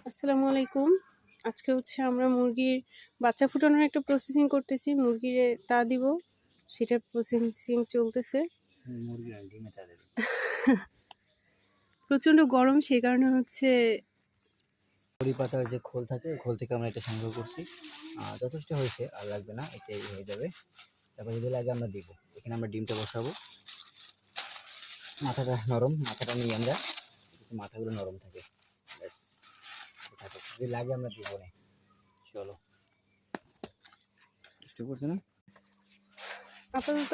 আসসালামু আলাইকুম। আজকে হচ্ছে আমরা মুরগির বাচ্চা ফুটানোর একটা প্রসেসিং করতেছি। মুরগিরে তা দিব, সেটার প্রসেসিং চলতেছে। প্রচণ্ড গরম, সে কারণে হচ্ছে বড়ি পাতার যে খোল থাকে, ওই খোল থেকে আমরা এটা সংগ্রহ করছি। যথেষ্ট হয়েছে, আর লাগবে না, এটাই হয়ে যাবে। তারপর যদি লাগে আমরা দিব। এখানে আমরা ডিমটা বসাবো। মাথাটা নরম, মাথাটা নিয়ে আমরা, মাথাগুলো নরম থাকে, ব্যাস থাকে। যদি লাগে আমরা দিব না। চলো, বুঝতে পারছো না? আপাতত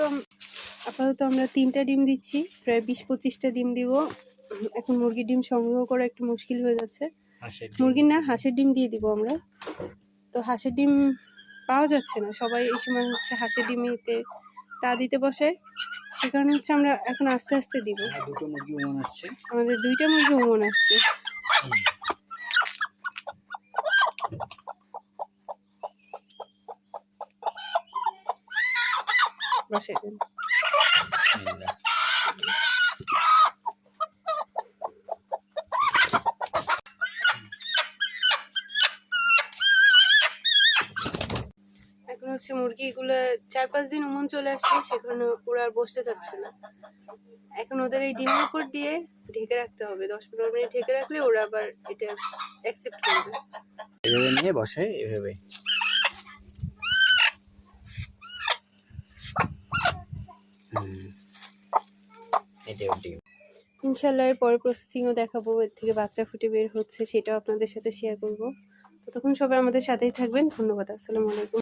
আপাতত আমরা 3টা ডিম দিচ্ছি, প্রায় 20-25টা ডিম দিব। এখন মুরগির ডিম সংগ্রহ করা একটু মুশকিল হয়ে যাচ্ছে। মুরগির না, হাঁসের ডিম দিয়ে দিব আমরা। তো হাঁসের ডিম পাওয়া যাচ্ছে না, সবাই এই সময় হচ্ছে হাঁসের ডিমেতে তা দিতে বসে। সে কারণে হচ্ছে আমরা এখন আস্তে আস্তে দিব। দুটো মুরগি ওমন আসছে, আমাদের 2টা মুরগি ওমন আসছে। বসে দেন। এখন হচ্ছে মুরগিগুলো 4-5 দিন ওমন চলে আসছে, সেখানে ওরা আর বসতে চাচ্ছে না। এখন ওদের এই ডিমের উপর দিয়ে ঢেকে রাখতে হবে, 10-15 মিনিট ঢেকে রাখলে ওরা আবার এটা অ্যাকসেপ্ট করবে। এভাবে নিয়ে বসে, এভাবে। এটাও ডিম। ইনশাল্লাহ এর পরে প্রসেসিংও দেখাবো, এর থেকে বাচ্চা ফুটে বের হচ্ছে সেটাও আপনাদের সাথে শেয়ার করব। ততক্ষণ সবাই আমাদের সাথেই থাকবেন। ধন্যবাদ। আসসালামু আলাইকুম।